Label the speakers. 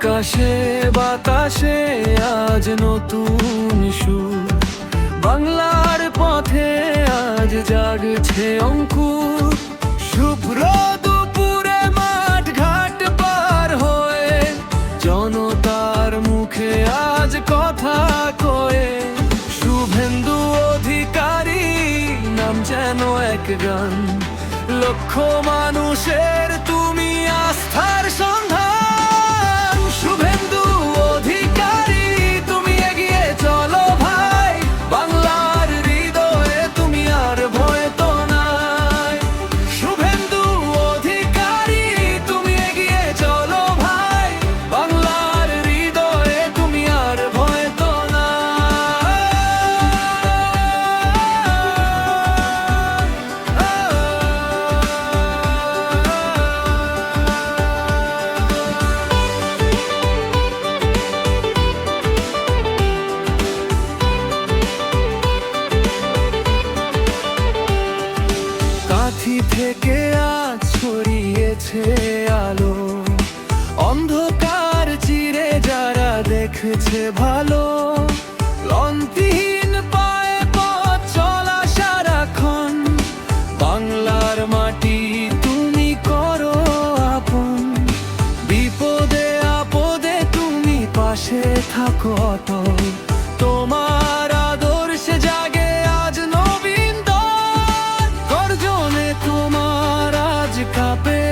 Speaker 1: আকাশে বাতাসে আজ নতুন সুর, বাংলার পথে আজ জাগছে অঙ্কুর। শুভ্র দুপুরে মাঠ ঘাট পার হয়ে জনতার মুখে আজ কথা কয়ে, শুভেন্দু অধিকারী নাম যেন এক গান, লক্ষ মানুষের তুমি আস্থার সন্ধান। শুভেন্দু অধিকারী তুমি এগিয়ে চলো ভাই, বাংলার হৃদয়ে তুমি আর ভয় তো নাই। শুভেন্দু অধিকারী তুমি এগিয়ে চলো ভাই, বাংলার হৃদয়ে তুমি আর ভয় তো কাঁথি থেকে আজ ছড়িয়েছে আলো, অন্ধকার চিরে যারা দেখেছে ভালো। ক্লান্তিহীন পায়ে পথ চলা সারাক্ষণ, বাংলার মাটি তুমি করো আপন। বিপদে আপদে তুমি পাশে থাকো অটল, তোমার আদর্শে জাগে আজ নবীন দল। গর্জনে তোমার আজ কাঁপে